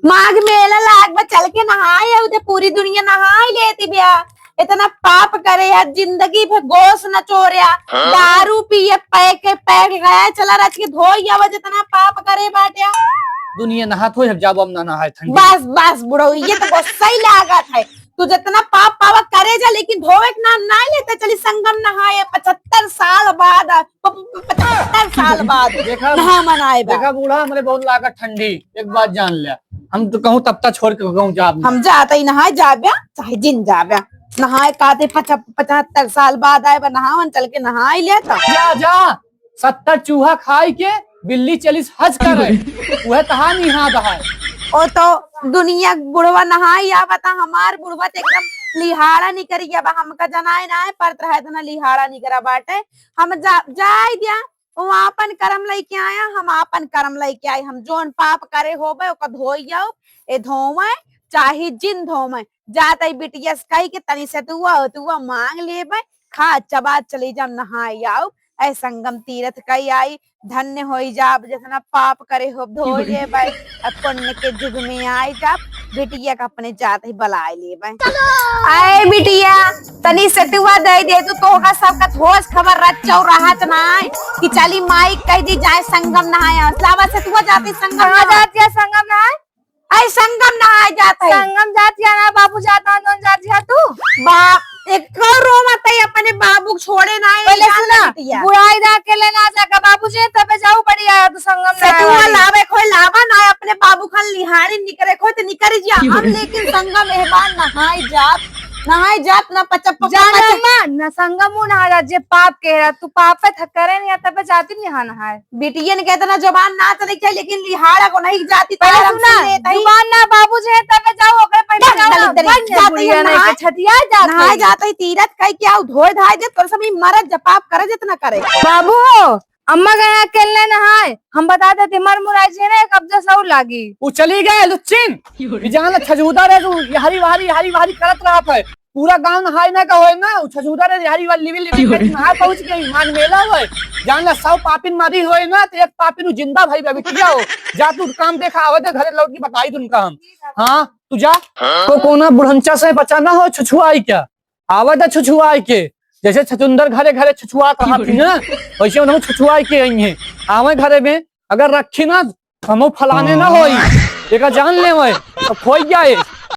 माघ मेला लाग बा चल के नहाए उधर पूरी दुनिया नहाई लेती बिया। इतना पाप करे यार, जिंदगी भर गोश न चोरिया, दारू पिए पैक गया चला रच के धोइया वजह इतना पाप करे बाटिया। दुनिया नहात हो जब हम ना नहाए ठंडी। बस बस बुढ़ो ये तो गुस्सा ही लागत है। तू जितना पाप पावा करे जा लेकिन धोवे के नाम ना लेते चली संगम नहाए 75 साल बाद 75 साल बाद नहा मनाए बा। देखा बूढ़ा हमरे बहुत लागत ठंडी, एक बात जान लिया हम तो कहूँ तब तक छोड़ के कहूँ जा हम जाते ही नहाए जाब्या चाहे जिन जाब्या नहाए काते 75 साल बाद आए बा नहावन चल के नहा ही लेता। जा जा 70 चूहा खाई के बिल्ली 40 हज करे वह तहा निहा है। ओ तो दुनिया बुढ़वा नहाई आवता हमार बुढ़वा तो एकदम लिहाड़ा नहीं करी बा। हमका जनाए ना है परत रहे तो ना लिहाड़ा नहीं करा बाटे। हम जाए दिया वहाँ अपन कर्म लेके आया, हम अपन कर्म लेके आए। हम जोन पाप करे होबे ओका धोई जाओ ए धोवे चाहे जिन धोवे जाते बिटिया कही के तनी से तुआ मांग लेबे खा चबा चली जाम नहाई आओ ऐ संगम तीर्थ कई आई धन्य हो जाब जितना पाप करे हो धो लेबे पुण्य के युग में आई जाब बिटिया का अपने जात ही बलाए लेबे। आए बिटिया तनी सतुआ दे दे तो का सबका ठोस खबर रचौ रहत नाय कि चली माई कह दी जाए संगम नहाए लावा सतुआ जाती संगम कहाँ जाती है संगम नहाए? आई संगम नहाए जाता है। संगम जाती है ना बाबू जाता है कौन जाती है तू? बाप एक रोमत है अपने बाबू छोड़े ना पहले सुना बुढ़ाई दा के लेना जाकर बाबू जी तबे जाऊ बढ़िया तो संगम सतुआ लावे खोई लावा ना अपने बाबू खान लिहाड़ी निकरे खोई तो निकरे जा हम लेकिन संगम एहबान नहाए जात ना न संगम नहा जे पाप कह रहा तू पाप पे करे नहीं तबे जाती नहीं नहाए। बिटिया ने कहता ना जबान ना तो नहीं लेकिन लिहाड़ा को नहीं जाती जुबान ना बाबू जी तबे जाओ नहाए जाते ही तीरथ कह क्या धोए धाए दे तो सब मरद जपाप करे जितना करे। बाबू हो अम्मा गए अकेले नहाए हम बता देते मर मुराई जी ने कब्जा सौ लागी वो चली गए लुच्चिन जहाँ छजूदा रे तू हरी वारी करत रहा है पूरा गांव नहाए ना का होए ना छजूदा रे हरी वाली लिविल नहा पहुंच गई मान मेला होए जान सब पापिन मारी होए ना तो एक पापिन जिंदा भाई बिटिया हो जा तू काम देखा आवत घरे लौट की बताई तुमका हम। हाँ तू जा तो कोना बुढ़ंचा से बचाना हो छुछुआई क्या आवत छुछुआई के जैसे छचुंदर घरे घरे छुछुआ कहा थी ना वैसे हम छुछुआ के आई है आवे घरे में अगर रखी ना हम फलाने ना होई एक जान ले खोई जाए।